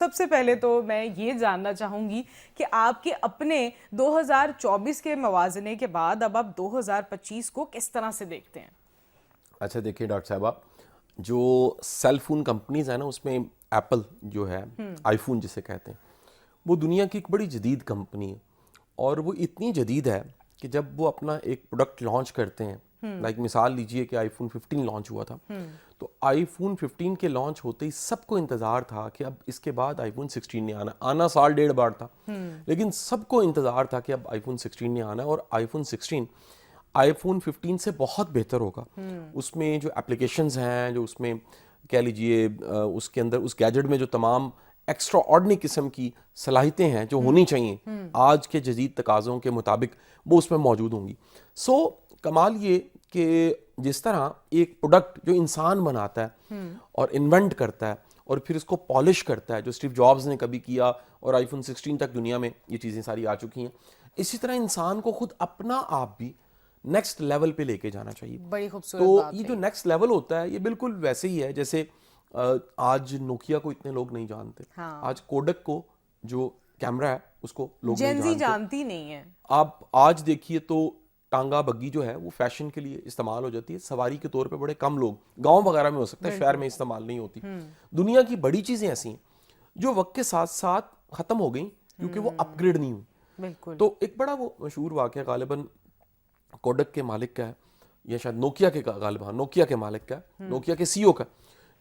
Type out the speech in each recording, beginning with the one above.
सबसे पहले तो मैं ये जानना चाहूंगी कि आपके अपने 2024 के मवाजने के बाद अब आप 2025 को किस तरह से देखते हैं? अच्छा देखिए डॉक्टर साहबा, जो सेल फोन कंपनीज है ना, उसमें एप्पल जो है, आईफोन जिसे कहते हैं, वो दुनिया की एक बड़ी जदीद कंपनी है। और वो इतनी जदीद है कि जब वो अपना एक प्रोडक्ट लॉन्च करते हैं, लाइक मिसाल लीजिए कि आईफोन 15 लॉन्च हुआ था, तो आईफोन 15 के लॉन्च होते ही सबको इंतज़ार था कि अब इसके बाद आईफोन 16 ने आना साल डेढ़ बार था, लेकिन सबको इंतज़ार था कि अब आईफोन 16 ने आना है। और आईफोन 16 आईफोन 15 से बहुत बेहतर होगा। उसमें जो एप्लीकेशंस हैं, जो उसमें कह लीजिए उसके अंदर उस गैजेट में जो तमाम एक्स्ट्रा ऑर्डिनरी किस्म की सलाहियतें हैं जो होनी चाहिए आज के जदीद तकाज़ों के मुताबिक, वो उसमें मौजूद होंगी। सो कमाल ये कि जिस तरह एक प्रोडक्ट जो इंसान बनाता है और इन्वेंट करता है और फिर इसको पॉलिश करता है, जो स्टीव जॉब्स ने कभी किया और आईफोन 16 तक दुनिया में ये चीज़ें सारी आ चुकी हैं, इसी तरह इंसान को खुद अपना आप भी नेक्स्ट लेवल पे लेके जाना चाहिए। बड़ी खूबसूरत तो बात ये है। जो नेक्स्ट लेवल होता है, ये बिल्कुल वैसे ही है जैसे आज नोकिया को इतने लोग नहीं जानते, हाँ, आज कोडक को जो कैमरा है उसको लोग नहीं जेंजी जानते। जानती नहीं है। आप आज देखिए तो टांगा बग्गी जो है वो फैशन के लिए इस्तेमाल हो जाती है, सवारी के तौर पे बड़े कम लोग, गांव वगैरह में हो सकता है, शहर में इस्तेमाल नहीं होती। दुनिया की बड़ी चीजें ऐसी हैं जो वक्त के साथ साथ खत्म हो गई क्योंकि वो अपग्रेड नहीं हुई। बिल्कुल। तो एक बड़ा वो मशहूर वाकया गालिबन कोडक के मालिक का है, या शायद नोकिया के गालिब, हाँ नोकिया के मालिक का है, नोकिया के सीईओ का,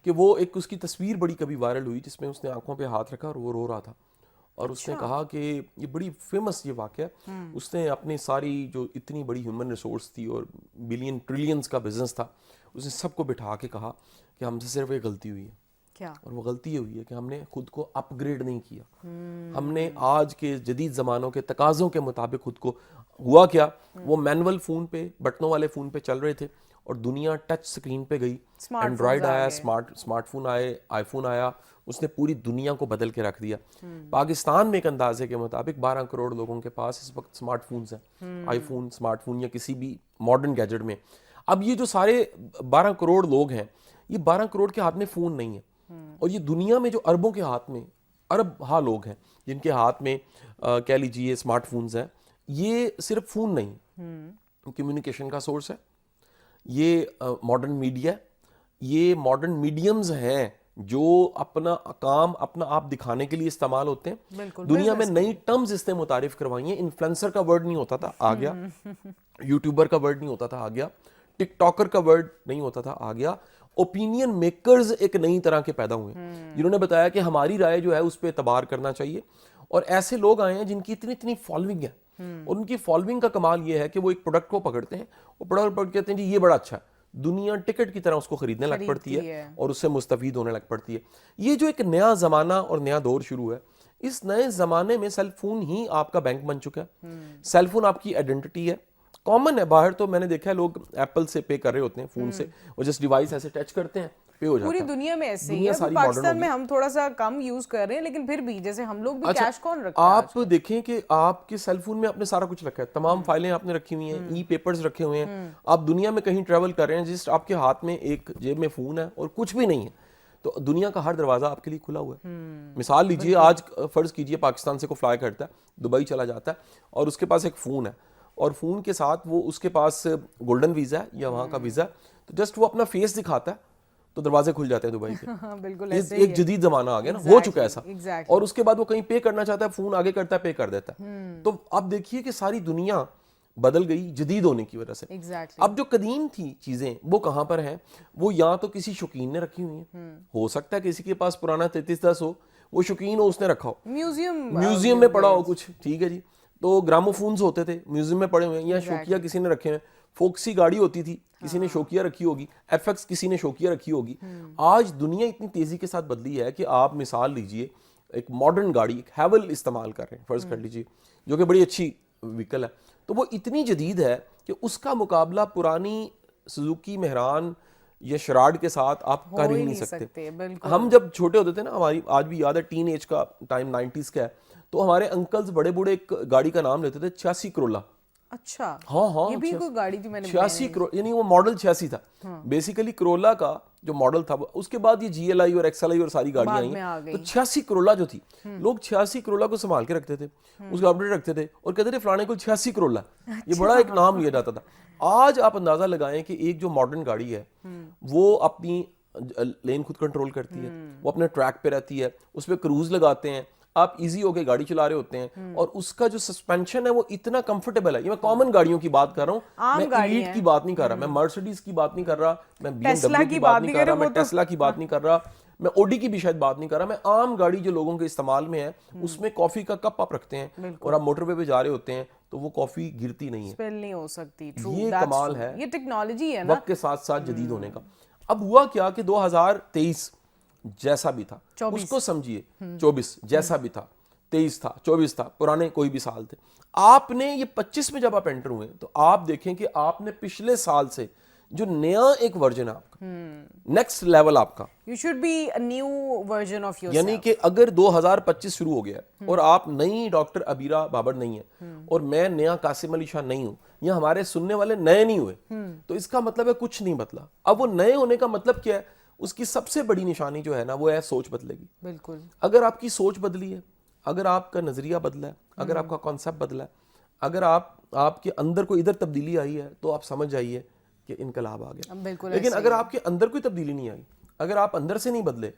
कि वो एक उसकी तस्वीर बड़ी कभी वायरल हुई जिसमें उसने आंखों पे हाथ रखा और वो रो रहा था। और उसने अच्छा। कहा कि ये बड़ी फेमस ये वाकया, उसने अपनी सारी जो इतनी बड़ी ह्यूमन रिसोर्स थी और बिलियन ट्रिलियंस का बिजनेस था, उसने सबको बिठा के कहा कि हमसे सिर्फ एक गलती हुई है। क्या? और वो गलती ये हुई है कि हमने खुद को अपग्रेड नहीं किया। हमने आज के जदीद ज़मानों के तकाज़ों के मुताबिक खुद को, हुआ क्या, वो मैनुअल फ़ोन पे, बटनों वाले फ़ोन पे चल रहे थे और दुनिया टच स्क्रीन पे गई। स्मार्टफोन्स एंड्रॉयड आ आया, गए। स्मार्टफोन आए, आईफोन आया, उसने पूरी दुनिया को बदल के रख दिया। पाकिस्तान में एक अंदाजे के मुताबिक 12 करोड़ लोगों के पास इस वक्त स्मार्टफोन्स हैं, आईफोन, स्मार्टफोन या किसी भी मॉडर्न गैजेट में। अब ये जो सारे 12 करोड़ लोग हैं, ये 12 करोड़ के हाथ में फ़ोन नहीं है। और ये दुनिया में जो अरबों के हाथ में, अरब हाँ लोग हैं जिनके हाथ में कह लीजिए स्मार्टफोन्स हैं, ये सिर्फ फ़ोन नहीं, कम्युनिकेशन का सोर्स है, ये मॉडर्न मीडिया है, ये मॉडर्न मीडियम्स हैं जो अपना काम अपना आप दिखाने के लिए इस्तेमाल होते हैं। बिल्कुल, दुनिया में बिजनेस के नई लिए। टर्म्स इसने मुतारिफ करवाई हैं। इन्फ्लुएंसर का वर्ड नहीं होता था, आ गया। यूट्यूबर का वर्ड नहीं होता था, आ गया। टिकटॉकर का वर्ड नहीं होता था, आ गया। ओपिनियन मेकर्स एक नई तरह के पैदा हुए जिन्होंने बताया कि हमारी राय जो है उस पर एतबार करना चाहिए। और ऐसे लोग आए हैं जिनकी इतनी इतनी फॉलोइंग है, और उनकी फॉलोइंग का कमाल ये है कि वो एक प्रोडक्ट को पकड़ते हैं, वो प्रोडक्ट पकड़ कहते हैं जी ये बड़ा अच्छा है, दुनिया टिकट की तरह उसको खरीदने लग पड़ती खरीदती है है। और उससे मुस्तफीद होने लग पड़ती है। ये जो एक नया ज़माना और नया दौर शुरू है, इस नए ज़माने में सेल फोन ही आपका बैंक बन चुका है। सेल फोन आपकी आइडेंटिटी है, कॉमन है। बाहर तो मैंने देखा है लोग एप्पल से पे कर रहे होते हैं फ़ोन से, और जस्ट डिवाइस ऐसे टच करते हैं, पे हो पूरी जाता है। दुनिया में ऐसे ही है। दुनिया अभी सारी मॉडर्न पाकिस्तान होगी। में हम थोड़ा सा कम यूज कर रहे हैं, लेकिन फिर भी जैसे हम लोग भी, अच्छा, कैश कौन रखता है आप आजकल? देखें कि आपके सेल फोन में आपने सारा कुछ रखा है, तमाम फाइलें आपने रखी हुई हैं, ई पेपर्स रखे हुए हैं। आप दुनिया में कहीं ट्रेवल कर रहे हैं, जिस आपके हाथ में एक जेब में फोन है और कुछ भी नहीं है, तो दुनिया का हर दरवाजा आपके लिए खुला हुआ है। मिसाल लीजिए, आज फर्ज कीजिए पाकिस्तान से को फ्लाई करता है, दुबई चला जाता है और उसके पास एक फ़ोन है, और फ़ोन के साथ वो उसके पास गोल्डन वीज़ा है या वहाँ का वीज़ा है, तो जस्ट वो अपना फेस दिखाता है तो दरवाजे खुल जाते हैं दुबई के। हाँ, बिल्कुल ये ऐसे ही एक है। जदीद जमाना आ गया ना, हो चुका है ऐसा। एग्जैक्टली। और उसके बाद वो कहीं पे करना चाहता है, फोन आगे करता है, पे कर देता है। तो अब देखिए कि सारी दुनिया बदल गई जदीद होने की वजह से। एग्जैक्टली। अब जो कदीम थी चीजें वो कहाँ पर हैं, वो या तो किसी शौकीन ने रखी हुई हैं, हो सकता है किसी के पास पुराना 3310 हो, वो शौकीन हो, उसने रखा हो, म्यूजियम। म्यूजियम में पड़ा हो कुछ, ठीक है जी। तो ग्रामोफोन्स होते थे, म्यूजियम में पड़े हुए हैं, या शौकिया किसी ने रखे हैं। फोक्सी गाड़ी होती थी, किसी ने शौकिया रखी होगी, एफएक्स किसी ने शौकिया रखी होगी। आज दुनिया इतनी तेजी के साथ बदली है कि आप मिसाल लीजिए, एक मॉडर्न गाड़ी, एक हैवल इस्तेमाल कर रहे हैं फर्ज कर लीजिए, जो कि बड़ी अच्छी व्हीकल है, तो वो इतनी जदीद है कि उसका मुकाबला पुरानी सुजुकी मेहरान या शराड के साथ आप हो कर ही ही नहीं नहीं सकते। सकते, बिल्कुल। हम जब छोटे होते थे ना, हमारी आज भी याद है, टीन एज का टाइम 90s का है, तो हमारे अंकल्स बड़े बूढ़े एक गाड़ी का नाम लेते थे 86 करोला। अच्छा, हाँ हाँ, ये भी कोई गाड़ी थी मैंने 86 करोड़, यानी वो मॉडल 86 था। बेसिकली करोला का जो मॉडल था उसके बाद ये GLI और XLI और सारी गाड़ियां बाद में आ आई, गई। तो 86 करोला जो थी, लोग 86 करोला को संभाल के रखते थे, उसका अपडेट रखते थे और कहते थे फलाने को 86 करोला, ये बड़ा एक नाम लिया जाता था। आज आप अंदाजा लगाएं कि एक जो मॉडर्न गाड़ी है वो अपनी लेन खुद कंट्रोल करती है, वो अपने ट्रैक पे रहती है, उस पर क्रूज लगाते हैं, आप इजी होके गाड़ी चला रहे होते हैं और उसका जो सस्पेंशन है वो इतना कंफर्टेबल है। ये मैं कॉमन गाड़ियों की बात कर रहा हूँ, मैं एलीट की बात नहीं कर रहा, मैं मर्सिडीज की बात नहीं कर रहा, मैं BMW की बात नहीं कर रहा, मैं टेस्ला की बात नहीं कर रहा, मैं ऑडी की भी शायद बात नहीं कर रहा, मैं आम गाड़ी जो लोगों के इस्तेमाल में है उसमें कॉफी का कप आप रखते हैं और आप मोटरवे पे जा रहे होते हैं तो वो कॉफी गिरती नहीं है, स्पेल नहीं हो सकती। ये कमाल है, ये टेक्नोलॉजी है ना, वक्त के साथ साथ जदीद होने का। अब हुआ क्या कि 2023 जैसा भी था उसको समझिए, 24 जैसा भी था, 23 था, 24 था, पुराने कोई भी साल थे, आपने ये 25 में जब आप एंटर हुए तो आप देखें कि आपने पिछले साल से जो नया एक वर्जन है आपका, नेक्स्ट लेवल आपका, you should be a new version of yourself. यानी कि अगर 2025 शुरू हो गया है और आप नई डॉक्टर अबीरा बाबर नहीं है और मैं नया कासिम अली शाह नहीं हूं, या हमारे सुनने वाले नए नहीं हुए, तो इसका मतलब है कुछ नहीं बदला। अब वो नए होने का मतलब क्या है, उसकी सबसे बड़ी निशानी जो है ना वो है सोच बदलेगी। बिल्कुल, अगर आपकी सोच बदली है, अगर आपका नजरिया बदला है, अगर आपका कॉन्सेप्ट बदला है, अगर आपके अंदर कोई इधर तब्दीली आई है, तो आप समझ जाइए कि इनकलाब आ गया। बिल्कुल। लेकिन अगर आपके अंदर कोई तब्दीली नहीं आई, अगर आप अंदर से नहीं बदले,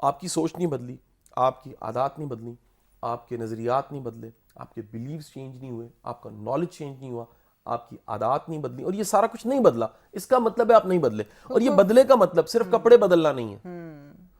आपकी सोच नहीं बदली, आपकी आदत नहीं बदली, आपके नजरियात नहीं बदले, आपके बिलीव्स चेंज नहीं हुए, आपका नॉलेज चेंज नहीं हुआ, आपकी आदत नहीं बदली और ये सारा कुछ नहीं बदला, इसका मतलब है आप नहीं बदले। और ये बदले का मतलब सिर्फ कपड़े बदलना नहीं है,